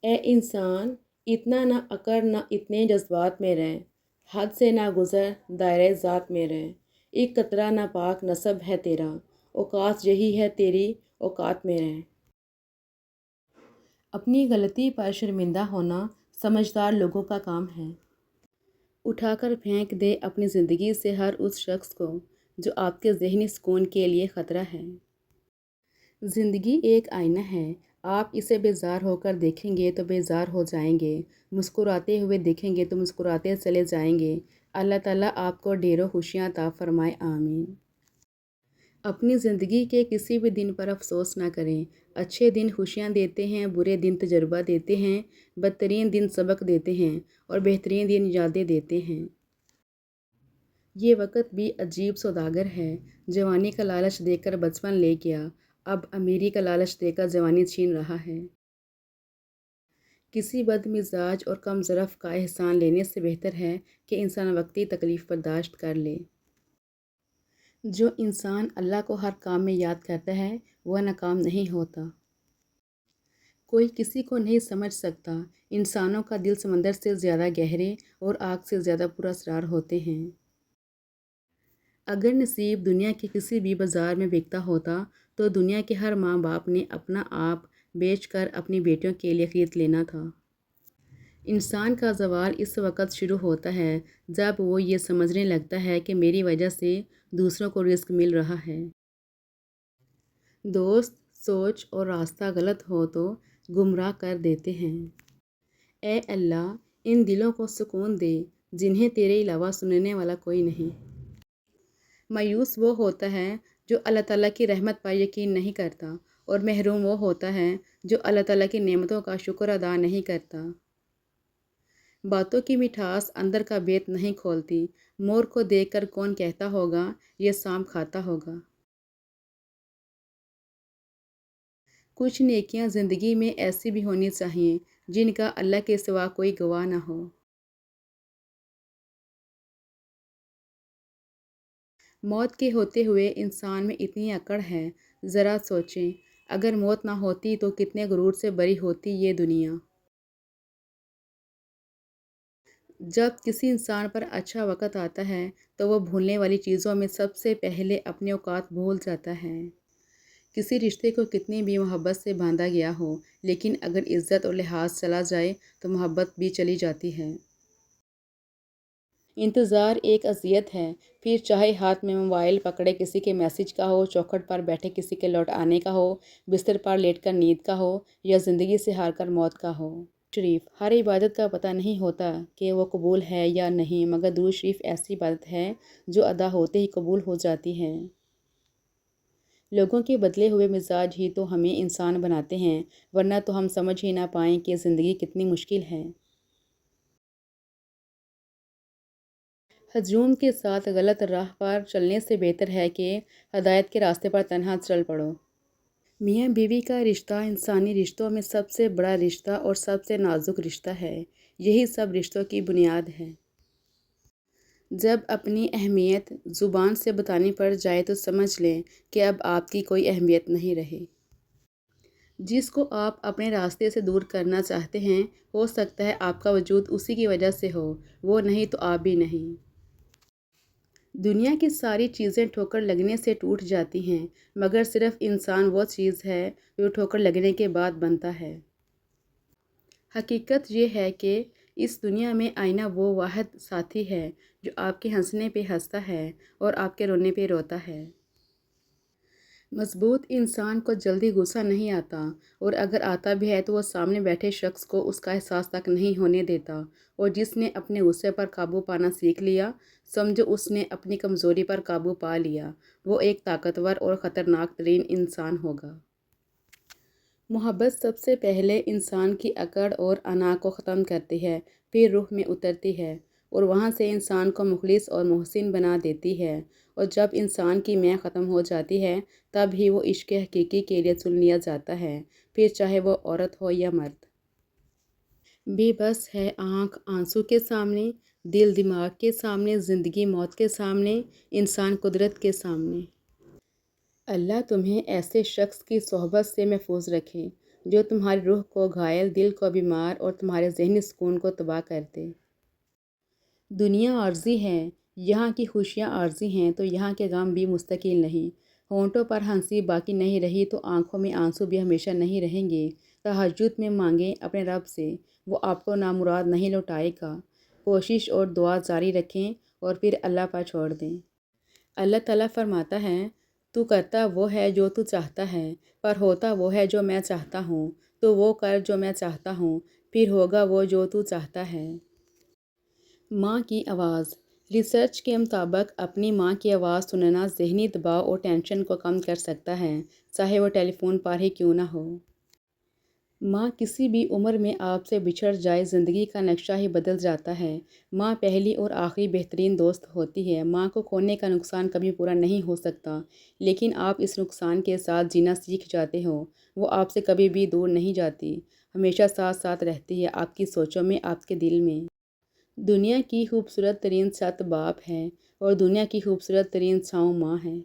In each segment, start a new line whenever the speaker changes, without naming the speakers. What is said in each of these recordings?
اے انسان، اتنا نہ اکڑ نہ اتنے جذبات میں رہ، حد سے نہ گزر دائرۂ ذات میں رہ، ایک قطرہ نہ پاک نسب ہے تیرا، اوقات یہی ہے تیری اوقات میں رہ۔ اپنی غلطی پر شرمندہ ہونا سمجھدار لوگوں کا کام ہے۔ اٹھا کر پھینک دے اپنی زندگی سے ہر اس شخص کو جو آپ کے ذہنی سکون کے لیے خطرہ ہے۔ زندگی ایک آئینہ ہے، آپ اسے بیزار ہو کر دیکھیں گے تو بیزار ہو جائیں گے، مسکراتے ہوئے دیکھیں گے تو مسکراتے چلے جائیں گے۔ اللہ تعالیٰ آپ کو ڈھیروں خوشیاں عطا فرمائے، آمین۔ اپنی زندگی کے کسی بھی دن پر افسوس نہ کریں۔ اچھے دن خوشیاں دیتے ہیں، برے دن تجربہ دیتے ہیں، بدترین دن سبق دیتے ہیں اور بہترین دن یادیں دیتے ہیں۔ یہ وقت بھی عجیب سوداگر ہے، جوانی کا لالچ دے کر بچپن لے گیا، اب امیری کا لالچ دے کر جوانی چھین رہا ہے۔ کسی بد مزاج اور کم ظرف کا احسان لینے سے بہتر ہے کہ انسان وقتی تکلیف برداشت کر لے۔ جو انسان اللہ کو ہر کام میں یاد کرتا ہے وہ ناکام نہیں ہوتا۔ کوئی کسی کو نہیں سمجھ سکتا، انسانوں کا دل سمندر سے زیادہ گہرے اور آگ سے زیادہ پراسرار ہوتے ہیں۔ اگر نصیب دنیا کے کسی بھی بازار میں بکتا ہوتا تو دنیا کے ہر ماں باپ نے اپنا آپ بیچ کر اپنی بیٹیوں کے لیے خرید لینا تھا۔ انسان کا زوال اس وقت شروع ہوتا ہے جب وہ یہ سمجھنے لگتا ہے کہ میری وجہ سے دوسروں کو رزق مل رہا ہے۔ دوست، سوچ اور راستہ غلط ہو تو گمراہ کر دیتے ہیں۔ اے اللہ، ان دلوں کو سکون دے جنہیں تیرے علاوہ سننے والا کوئی نہیں۔ مایوس وہ ہوتا ہے جو اللہ تعالیٰ کی رحمت پر یقین نہیں کرتا، اور محروم وہ ہوتا ہے جو اللہ تعالیٰ کی نعمتوں کا شکر ادا نہیں کرتا۔ باتوں کی مٹھاس اندر کا بیت نہیں کھولتی، مور کو دیکھ کر کون کہتا ہوگا یہ سانپ کھاتا ہوگا۔ کچھ نیکیاں زندگی میں ایسی بھی ہونی چاہیے جن کا اللہ کے سوا کوئی گواہ نہ ہو۔ موت کے ہوتے ہوئے انسان میں اتنی اکڑ ہے، ذرا سوچیں، اگر موت نہ ہوتی تو کتنے غرور سے بری ہوتی یہ دنیا۔ جب کسی انسان پر اچھا وقت آتا ہے تو وہ بھولنے والی چیزوں میں سب سے پہلے اپنے اوقات بھول جاتا ہے۔ کسی رشتے کو کتنی بھی محبت سے باندھا گیا ہو، لیکن اگر عزت اور لحاظ چلا جائے تو محبت بھی چلی جاتی ہے۔ انتظار ایک اذیت ہے، پھر چاہے ہاتھ میں موبائل پکڑے کسی کے میسج کا ہو، چوکھٹ پر بیٹھے کسی کے لوٹ آنے کا ہو، بستر پر لیٹ کر نیند کا ہو، یا زندگی سے ہار کر موت کا ہو۔ شریف، ہر عبادت کا پتہ نہیں ہوتا کہ وہ قبول ہے یا نہیں، مگر درود شریف ایسی عبادت ہے جو ادا ہوتے ہی قبول ہو جاتی ہے۔ لوگوں کے بدلے ہوئے مزاج ہی تو ہمیں انسان بناتے ہیں، ورنہ تو ہم سمجھ ہی نہ پائیں کہ زندگی کتنی مشکل ہے۔ ہجوم کے ساتھ غلط راہ پر چلنے سے بہتر ہے کہ ہدایت کے راستے پر تنہا چل پڑو۔ میاں بیوی کا رشتہ انسانی رشتوں میں سب سے بڑا رشتہ اور سب سے نازک رشتہ ہے، یہی سب رشتوں کی بنیاد ہے۔ جب اپنی اہمیت زبان سے بتانی پڑ جائے تو سمجھ لیں کہ اب آپ کی کوئی اہمیت نہیں رہی۔ جس کو آپ اپنے راستے سے دور کرنا چاہتے ہیں، ہو سکتا ہے آپ کا وجود اسی کی وجہ سے ہو، وہ نہیں تو آپ بھی نہیں۔ دنیا کی ساری چیزیں ٹھوکر لگنے سے ٹوٹ جاتی ہیں، مگر صرف انسان وہ چیز ہے جو ٹھوکر لگنے کے بعد بنتا ہے۔ حقیقت یہ ہے کہ اس دنیا میں آئینہ وہ واحد ساتھی ہے جو آپ کے ہنسنے پہ ہنستا ہے اور آپ کے رونے پہ روتا ہے۔ مضبوط انسان کو جلدی غصہ نہیں آتا، اور اگر آتا بھی ہے تو وہ سامنے بیٹھے شخص کو اس کا احساس تک نہیں ہونے دیتا، اور جس نے اپنے غصے پر قابو پانا سیکھ لیا، سمجھو اس نے اپنی کمزوری پر قابو پا لیا، وہ ایک طاقتور اور خطرناک ترین انسان ہوگا۔ محبت سب سے پہلے انسان کی اکڑ اور انا کو ختم کرتی ہے، پھر روح میں اترتی ہے، اور وہاں سے انسان کو مخلص اور محسن بنا دیتی ہے، اور جب انسان کی میں ختم ہو جاتی ہے تب ہی وہ عشق حقیقی کے لیے چن لیا جاتا ہے، پھر چاہے وہ عورت ہو یا مرد۔ بے بس ہے آنکھ آنسو کے سامنے، دل دماغ کے سامنے، زندگی موت کے سامنے، انسان قدرت کے سامنے۔ اللہ تمہیں ایسے شخص کی صحبت سے محفوظ رکھے جو تمہاری روح کو گھائل، دل کو بیمار اور تمہارے ذہنی سکون کو تباہ کر دے۔ دنیا عارضی ہے، یہاں کی خوشیاں عارضی ہیں تو یہاں کے غم بھی مستقل نہیں۔ ہونٹوں پر ہنسی باقی نہیں رہی تو آنکھوں میں آنسو بھی ہمیشہ نہیں رہیں گے۔ تہجد میں مانگیں اپنے رب سے، وہ آپ کو نامراد نہیں لوٹائے گا۔ کوشش اور دعا جاری رکھیں اور پھر اللہ پر چھوڑ دیں۔ اللہ تعالیٰ فرماتا ہے، تو کرتا وہ ہے جو تو چاہتا ہے، پر ہوتا وہ ہے جو میں چاہتا ہوں۔ تو وہ کر جو میں چاہتا ہوں، پھر ہوگا وہ جو تو چاہتا ہے۔ ماں کی آواز۔ ریسرچ کے مطابق اپنی ماں کی آواز سننا ذہنی دباؤ اور ٹینشن کو کم کر سکتا ہے، چاہے وہ ٹیلی فون پر ہی کیوں نہ ہو۔ ماں کسی بھی عمر میں آپ سے بچھڑ جائے زندگی کا نقشہ ہی بدل جاتا ہے۔ ماں پہلی اور آخری بہترین دوست ہوتی ہے۔ ماں کو کھونے کا نقصان کبھی پورا نہیں ہو سکتا، لیکن آپ اس نقصان کے ساتھ جینا سیکھ جاتے ہو۔ وہ آپ سے کبھی بھی دور نہیں جاتی، ہمیشہ ساتھ ساتھ رہتی ہے، آپ کی سوچوں میں، آپ کے دل میں۔ دنیا کی خوبصورت ترین چھت باپ ہے اور دنیا کی خوبصورت ترین چھاؤں ماں ہے۔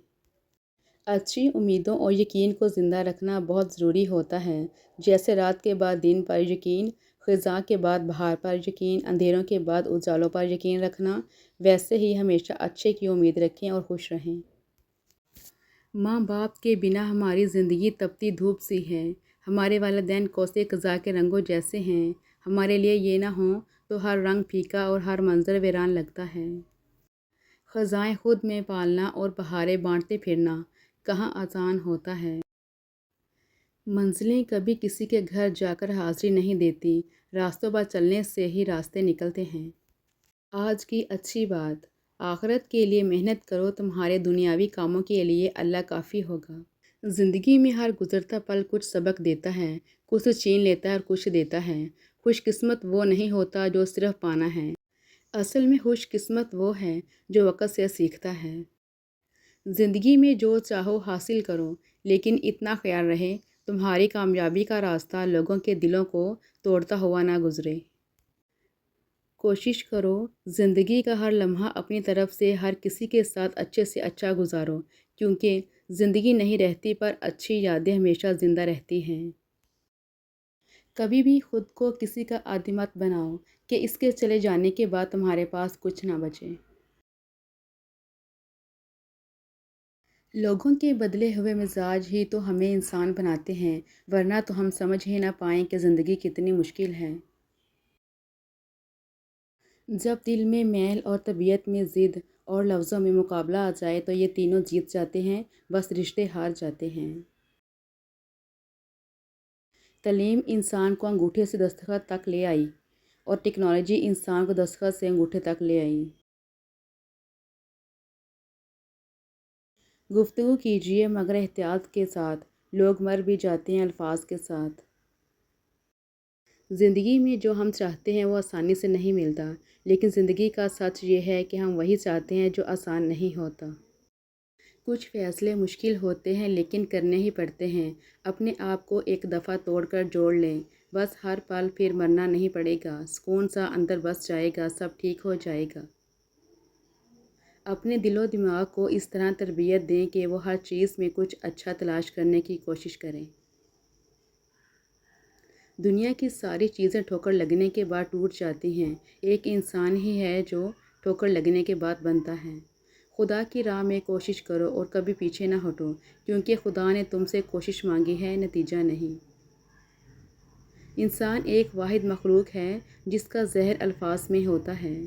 اچھی امیدوں اور یقین کو زندہ رکھنا بہت ضروری ہوتا ہے۔ جیسے رات کے بعد دن پر یقین، خزاں کے بعد بہار پر یقین، اندھیروں کے بعد اجالوں پر یقین رکھنا، ویسے ہی ہمیشہ اچھے کی امید رکھیں اور خوش رہیں۔ ماں باپ کے بنا ہماری زندگی تپتی دھوپ سی ہے۔ ہمارے والدین قوس قزح کے رنگوں جیسے ہیں۔ ہمارے لیے یہ نہ ہوں تو ہر رنگ پھیکا اور ہر منظر ویران لگتا ہے۔ خزائیں خود میں پالنا اور بہاریں بانٹتے پھرنا کہاں آسان ہوتا ہے۔ منزلیں کبھی کسی کے گھر جا کر حاضری نہیں دیتی، راستوں پر چلنے سے ہی راستے نکلتے ہیں۔ آج کی اچھی بات، آخرت کے لیے محنت کرو، تمہارے دنیاوی کاموں کے لیے اللہ کافی ہوگا۔ زندگی میں ہر گزرتا پل کچھ سبق دیتا ہے، کچھ چھین لیتا ہے اور کچھ دیتا ہے۔ خوش قسمت وہ نہیں ہوتا جو صرف پانا ہے، اصل میں خوش قسمت وہ ہے جو وقت سے سیکھتا ہے۔ زندگی میں جو چاہو حاصل کرو، لیکن اتنا خیال رہے تمہاری کامیابی کا راستہ لوگوں کے دلوں کو توڑتا ہوا نہ گزرے۔ کوشش کرو زندگی کا ہر لمحہ اپنی طرف سے ہر کسی کے ساتھ اچھے سے اچھا گزارو، کیونکہ زندگی نہیں رہتی پر اچھی یادیں ہمیشہ زندہ رہتی ہیں۔ کبھی بھی خود کو کسی کا عادی مت بناؤ کہ اس کے چلے جانے کے بعد تمہارے پاس کچھ نہ بچے۔ لوگوں کے بدلے ہوئے مزاج ہی تو ہمیں انسان بناتے ہیں، ورنہ تو ہم سمجھ ہی نہ پائیں کہ زندگی کتنی مشکل ہے۔ جب دل میں میل اور طبیعت میں ضد اور لفظوں میں مقابلہ آ جائے تو یہ تینوں جیت جاتے ہیں، بس رشتے ہار جاتے ہیں۔ تعلیم انسان کو انگوٹھے سے دستخط تک لے آئی اور ٹیکنالوجی انسان کو دستخط سے انگوٹھے تک لے آئی۔ گفتگو کیجیے مگر احتیاط کے ساتھ، لوگ مر بھی جاتے ہیں الفاظ کے ساتھ۔ زندگی میں جو ہم چاہتے ہیں وہ آسانی سے نہیں ملتا، لیکن زندگی کا سچ یہ ہے کہ ہم وہی چاہتے ہیں جو آسان نہیں ہوتا۔ کچھ فیصلے مشکل ہوتے ہیں لیکن کرنے ہی پڑتے ہیں۔ اپنے آپ کو ایک دفعہ توڑ کر جوڑ لیں، بس ہر پل پھر مرنا نہیں پڑے گا، سکون سا اندر بس جائے گا، سب ٹھیک ہو جائے گا۔ اپنے دل و دماغ کو اس طرح تربیت دیں کہ وہ ہر چیز میں کچھ اچھا تلاش کرنے کی کوشش کریں۔ دنیا کی ساری چیزیں ٹھوکر لگنے کے بعد ٹوٹ جاتی ہیں، ایک انسان ہی ہے جو ٹھوکر لگنے کے بعد بنتا ہے۔ خدا کی راہ میں کوشش کرو اور کبھی پیچھے نہ ہٹو، کیونکہ خدا نے تم سے کوشش مانگی ہے، نتیجہ نہیں۔ انسان ایک واحد مخلوق ہے جس کا زہر الفاظ میں ہوتا ہے۔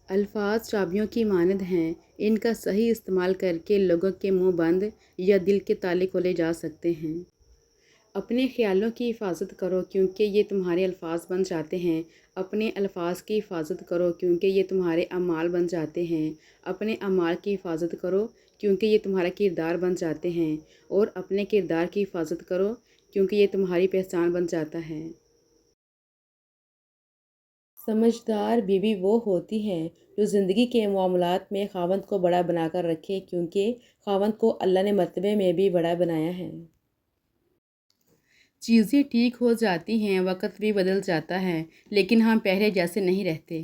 الفاظ چابیوں کی مانند ہیں، ان کا صحیح استعمال کر کے لوگوں کے منہ بند یا دل کے تالے کھولے جا سکتے ہیں۔ اپنے خیالوں کی حفاظت کرو کیونکہ یہ تمہارے الفاظ بن جاتے ہیں۔ اپنے الفاظ کی حفاظت کرو کیونکہ یہ تمہارے اعمال بن جاتے ہیں۔ اپنے اعمال کی حفاظت کرو کیونکہ یہ تمہارا کردار بن جاتے ہیں، اور اپنے کردار کی حفاظت کرو کیونکہ یہ تمہاری پہچان بن جاتا ہے۔ سمجھدار بیوی وہ ہوتی ہے جو زندگی کے معاملات میں خاوند کو بڑا بنا کر رکھے، کیونکہ خاوند کو اللہ نے مرتبے میں بھی بڑا بنایا ہے۔ چیزیں ٹھیک ہو جاتی ہیں، وقت بھی بدل جاتا ہے، لیکن ہم پہلے جیسے نہیں رہتے۔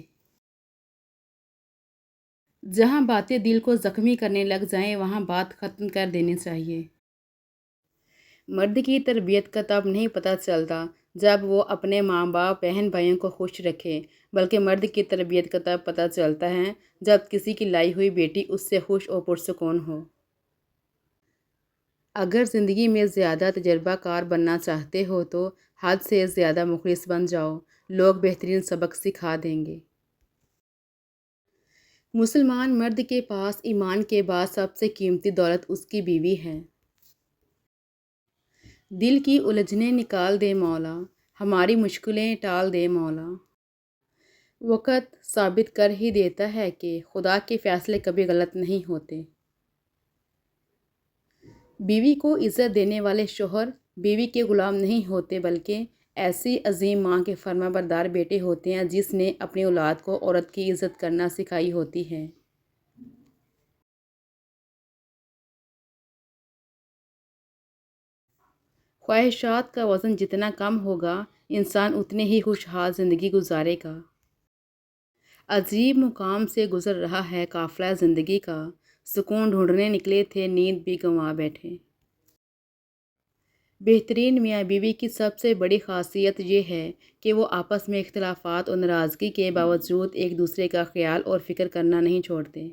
جہاں باتیں دل کو زخمی کرنے لگ جائیں وہاں بات ختم کر دینی چاہیے۔ مرد کی تربیت کا تب نہیں پتہ چلتا جب وہ اپنے ماں باپ بہن بھائیوں کو خوش رکھے، بلکہ مرد کی تربیت کا تب پتہ چلتا ہے جب کسی کی لائی ہوئی بیٹی اس سے خوش اور پرسکون ہو۔ اگر زندگی میں زیادہ تجربہ کار بننا چاہتے ہو تو حد سے زیادہ مخلص بن جاؤ، لوگ بہترین سبق سکھا دیں گے۔ مسلمان مرد کے پاس ایمان کے بعد سب سے قیمتی دولت اس کی بیوی ہے۔ دل کی الجھنیں نکال دے مولا، ہماری مشکلیں ٹال دے مولا۔ وقت ثابت کر ہی دیتا ہے کہ خدا کے فیصلے کبھی غلط نہیں ہوتے۔ بیوی کو عزت دینے والے شوہر بیوی کے غلام نہیں ہوتے، بلکہ ایسی عظیم ماں کے فرما بردار بیٹے ہوتے ہیں جس نے اپنی اولاد کو عورت کی عزت کرنا سکھائی ہوتی ہے۔ خواہشات کا وزن جتنا کم ہوگا، انسان اتنے ہی خوشحال زندگی گزارے گا۔ عجیب مقام سے گزر رہا ہے قافلہ زندگی کا، سکون ڈھونڈنے نکلے تھے نیند بھی گنوا بیٹھے۔ بہترین میاں بیوی کی سب سے بڑی خاصیت یہ ہے کہ وہ آپس میں اختلافات اور ناراضگی کے باوجود ایک دوسرے کا خیال اور فکر کرنا نہیں چھوڑتے۔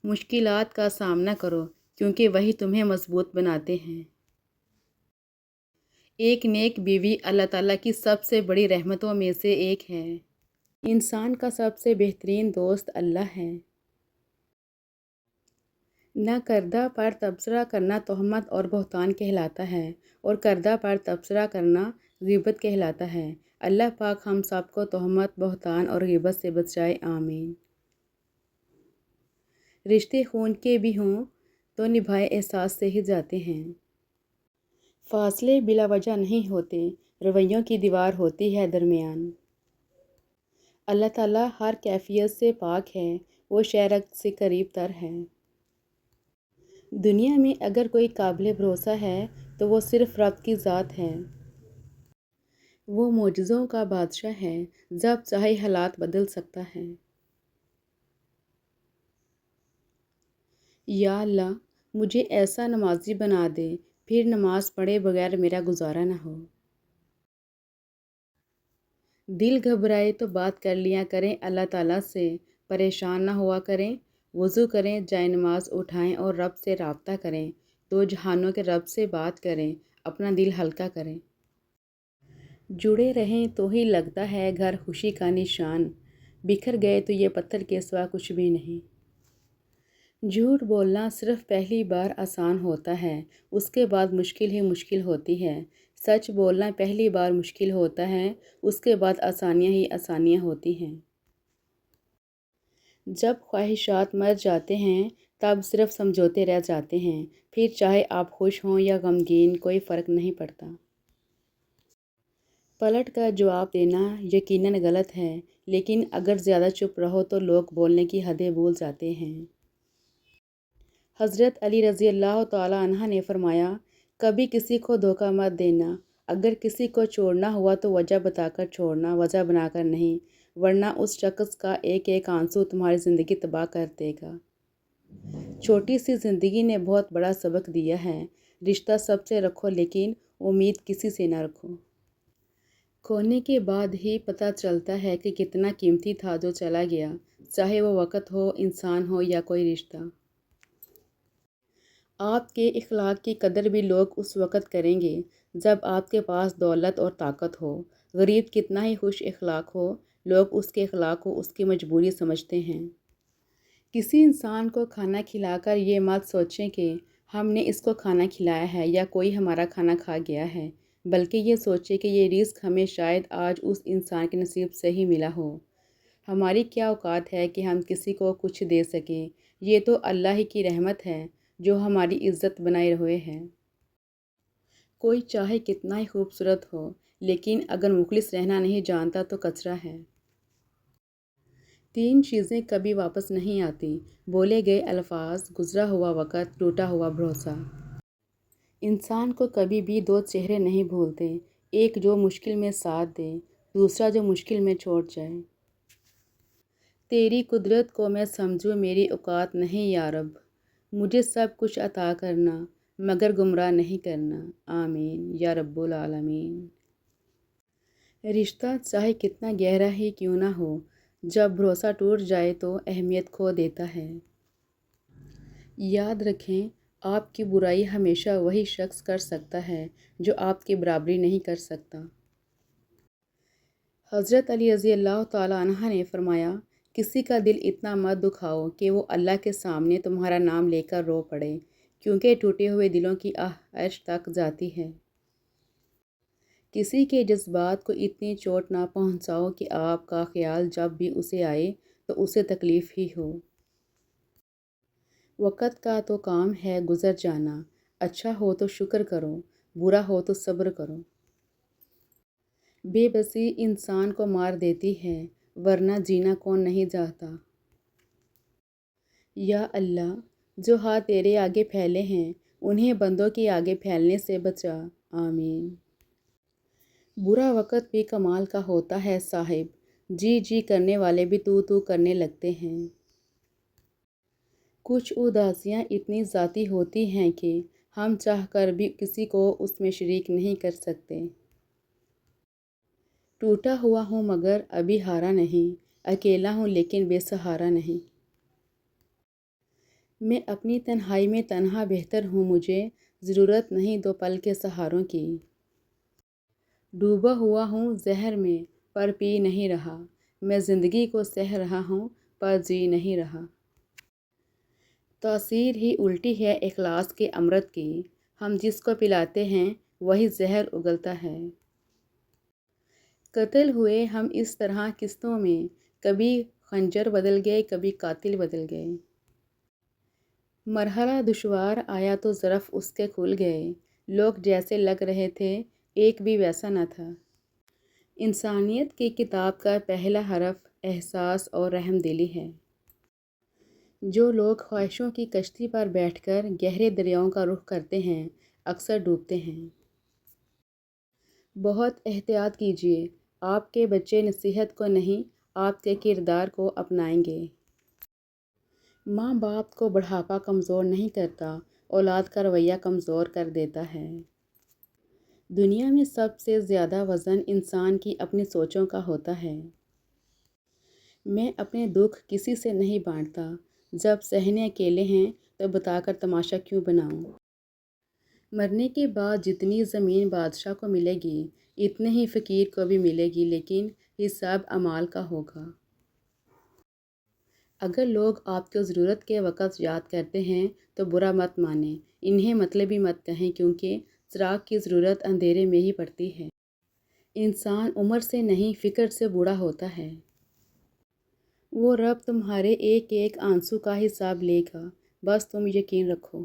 مشکلات کا سامنا کرو کیونکہ وہی تمہیں مضبوط بناتے ہیں۔ ایک نیک بیوی اللہ تعالیٰ کی سب سے بڑی رحمتوں میں سے ایک ہے۔ انسان کا سب سے بہترین دوست اللہ ہے۔ نہ کردہ پر تبصرہ کرنا تہمت اور بہتان کہلاتا ہے، اور کردہ پر تبصرہ کرنا غیبت کہلاتا ہے۔ اللہ پاک ہم سب کو تہمت، بہتان اور غیبت سے بچائے، آمین۔ رشتے خون کے بھی ہوں تو نبھائے احساس سے ہی جاتے ہیں۔ فاصلے بلا وجہ نہیں ہوتے، رویوں کی دیوار ہوتی ہے درمیان۔ اللہ تعالیٰ ہر کیفیت سے پاک ہے، وہ شرک سے قریب تر ہے۔ دنیا میں اگر کوئی قابل بھروسہ ہے تو وہ صرف رب کی ذات ہے۔ وہ معجزوں کا بادشاہ ہے، جب چاہے حالات بدل سکتا ہے۔ یا اللہ، مجھے ایسا نمازی بنا دے، پھر نماز پڑھے بغیر میرا گزارا نہ ہو۔ دل گھبرائے تو بات کر لیا کریں اللہ تعالیٰ سے، پریشان نہ ہوا کریں۔ وضو کریں، جائے نماز اٹھائیں اور رب سے رابطہ کریں، دو جہانوں کے رب سے بات کریں، اپنا دل ہلکا کریں۔ جڑے رہیں تو ہی لگتا ہے گھر خوشی کا نشان، بکھر گئے تو یہ پتھر کے سوا کچھ بھی نہیں۔ جھوٹ بولنا صرف پہلی بار آسان ہوتا ہے، اس کے بعد مشکل ہی مشکل ہوتی ہے۔ سچ بولنا پہلی بار مشکل ہوتا ہے، اس کے بعد آسانیاں ہی آسانیاں ہوتی ہیں۔ جب خواہشات مر جاتے ہیں تب صرف سمجھوتے رہ جاتے ہیں، پھر چاہے آپ خوش ہوں یا غمگین کوئی فرق نہیں پڑتا۔ پلٹ کر جواب دینا یقیناً غلط ہے، لیکن اگر زیادہ چپ رہو تو لوگ بولنے کی حدیں بھول جاتے ہیں۔ حضرت علی رضی اللہ تعالیٰ عنہ نے فرمایا، کبھی کسی کو دھوکہ مت دینا، اگر کسی کو چھوڑنا ہوا تو وجہ بتا کر چھوڑنا، وجہ بنا کر نہیں، ورنہ اس شخص کا ایک ایک آنسو تمہاری زندگی تباہ کر دے گا۔ چھوٹی سی زندگی نے بہت بڑا سبق دیا ہے، رشتہ سب سے رکھو لیکن امید کسی سے نہ رکھو۔ کھونے کے بعد ہی پتہ چلتا ہے کہ کتنا قیمتی تھا جو چلا گیا، چاہے وہ وقت ہو، انسان ہو یا کوئی رشتہ۔ آپ کے اخلاق کی قدر بھی لوگ اس وقت کریں گے جب آپ کے پاس دولت اور طاقت ہو۔ غریب کتنا ہی خوش اخلاق ہو، لوگ اس کے اخلاق کو اس کی مجبوری سمجھتے ہیں۔ کسی انسان کو کھانا کھلا کر یہ مت سوچیں کہ ہم نے اس کو کھانا کھلایا ہے یا کوئی ہمارا کھانا کھا گیا ہے، بلکہ یہ سوچیں کہ یہ رزق ہمیں شاید آج اس انسان کے نصیب سے ہی ملا ہو۔ ہماری کیا اوقات ہے کہ ہم کسی کو کچھ دے سکیں، یہ تو اللہ ہی کی رحمت ہے جو ہماری عزت بنائے ہوئے ہے۔ کوئی چاہے کتنا ہی خوبصورت ہو، لیکن اگر مخلص رہنا نہیں جانتا تو کچرا ہے۔ تین چیزیں کبھی واپس نہیں آتی، بولے گئے الفاظ، گزرا ہوا وقت، ٹوٹا ہوا بھروسہ۔ انسان کو کبھی بھی دو چہرے نہیں بھولتے، ایک جو مشکل میں ساتھ دے، دوسرا جو مشکل میں چھوڑ جائے۔ تیری قدرت کو میں سمجھوں، میری اوقات نہیں یا رب، مجھے سب کچھ عطا کرنا، مگر گمراہ نہیں کرنا۔ آمین یا رب العالمین۔ رشتہ چاہے کتنا گہرا ہی کیوں نہ ہو، جب بھروسہ ٹوٹ جائے تو اہمیت کھو دیتا ہے۔ یاد رکھیں، آپ کی برائی ہمیشہ وہی شخص کر سکتا ہے جو آپ کی برابری نہیں کر سکتا۔ حضرت علی رضی اللہ تعالیٰ عنہ نے فرمایا، کسی کا دل اتنا مت دکھاؤ کہ وہ اللہ کے سامنے تمہارا نام لے کر رو پڑے، کیونکہ ٹوٹے ہوئے دلوں کی آہ عرش تک جاتی ہے۔ کسی کے جذبات کو اتنی چوٹ نہ پہنچاؤ کہ آپ کا خیال جب بھی اسے آئے تو اسے تکلیف ہی ہو۔ وقت کا تو کام ہے گزر جانا، اچھا ہو تو شکر کرو، برا ہو تو صبر کرو۔ بے بسی انسان کو مار دیتی ہے، ورنہ جینا کون نہیں چاہتا۔ یا اللہ، جو ہاتھ تیرے آگے پھیلے ہیں انہیں بندوں کے آگے پھیلنے سے بچا۔ آمین۔ برا وقت بھی کمال کا ہوتا ہے صاحب، جی جی کرنے والے بھی تو کرنے لگتے ہیں۔ کچھ اداسیاں اتنی ذاتی ہوتی ہیں کہ ہم چاہ کر بھی کسی کو اس میں شریک نہیں کر سکتے۔ ٹوٹا ہوا ہوں مگر ابھی ہارا نہیں، اکیلا ہوں لیکن بے سہارا نہیں۔ میں اپنی تنہائی میں تنہا بہتر ہوں، مجھے ضرورت نہیں دو پل کے سہاروں کی۔ ڈوبا ہوا ہوں زہر میں پر پی نہیں رہا، میں زندگی کو سہ رہا ہوں پر جی نہیں رہا۔ تاثیر ہی الٹی ہے اخلاص کے امرت کی، ہم جس کو پلاتے ہیں وہی زہر اگلتا ہے۔ قتل ہوئے ہم اس طرح قسطوں میں، کبھی خنجر بدل گئے کبھی قاتل بدل گئے۔ مرحلہ دشوار آیا تو ظرف اس کے کھل گئے، لوگ جیسے لگ رہے تھے ایک بھی ویسا نہ تھا۔ انسانیت کی کتاب کا پہلا حرف احساس اور رحم دلی ہے۔ جو لوگ خواہشوں کی کشتی پر بیٹھ کر گہرے دریاؤں کا رخ کرتے ہیں اکثر ڈوبتے ہیں۔ بہت احتیاط کیجیے، آپ کے بچے نصیحت کو نہیں آپ کے کردار کو اپنائیں گے۔ ماں باپ کو بڑھاپا کمزور نہیں کرتا، اولاد کا رویہ کمزور کر دیتا ہے۔ دنیا میں سب سے زیادہ وزن انسان کی اپنی سوچوں کا ہوتا ہے۔ میں اپنے دکھ کسی سے نہیں بانٹتا، جب سہنے اکیلے ہیں تو بتا کر تماشا کیوں بناؤں۔ مرنے کے بعد جتنی زمین بادشاہ کو ملے گی اتنے ہی فقیر کو بھی ملے گی، لیکن حساب اعمال کا ہوگا۔ اگر لوگ آپ کو ضرورت کے وقت یاد کرتے ہیں تو برا مت مانیں، انہیں مطلبی مت کہیں، کیونکہ چراغ کی ضرورت اندھیرے میں ہی پڑتی ہے۔ انسان عمر سے نہیں فکر سے بوڑھا ہوتا ہے۔ وہ رب تمہارے ایک ایک آنسو کا حساب لے گا، بس تم یقین رکھو۔